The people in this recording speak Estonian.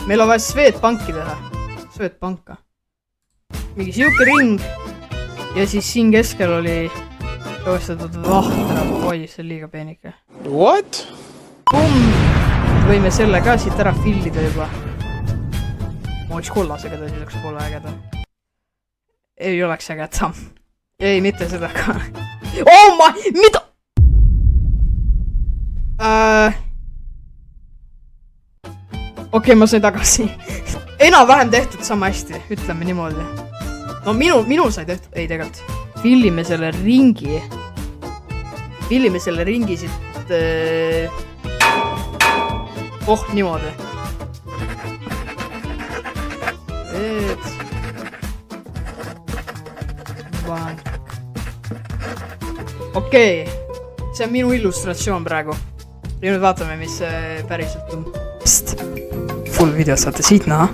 meil on vaja Swedbanki teha. Swedbanka. Mingi siuke ring. Ja siis siin keskel oli jookstatud vahtra. Oi, see on liiga peenike. What? Võime selle ka siit ära fillida juba. Ma oleks kollasega ta siis oleks pole ägedam. Ei oleks ägedam. Ei, mitte seda ka. Oh my, mida? Okei, ma sain tagasi. Enam-vähem tehtud sama hästi, ütleme niimoodi. No minul sai tehtud, ei tegelikult. Fillime selle ringi. Fillime selle ringi siit... niimoodi. Okei. See on minu illustratsioon praegu. Ja nüüd vaatame, mis päriselt on. Full video saate siit näha.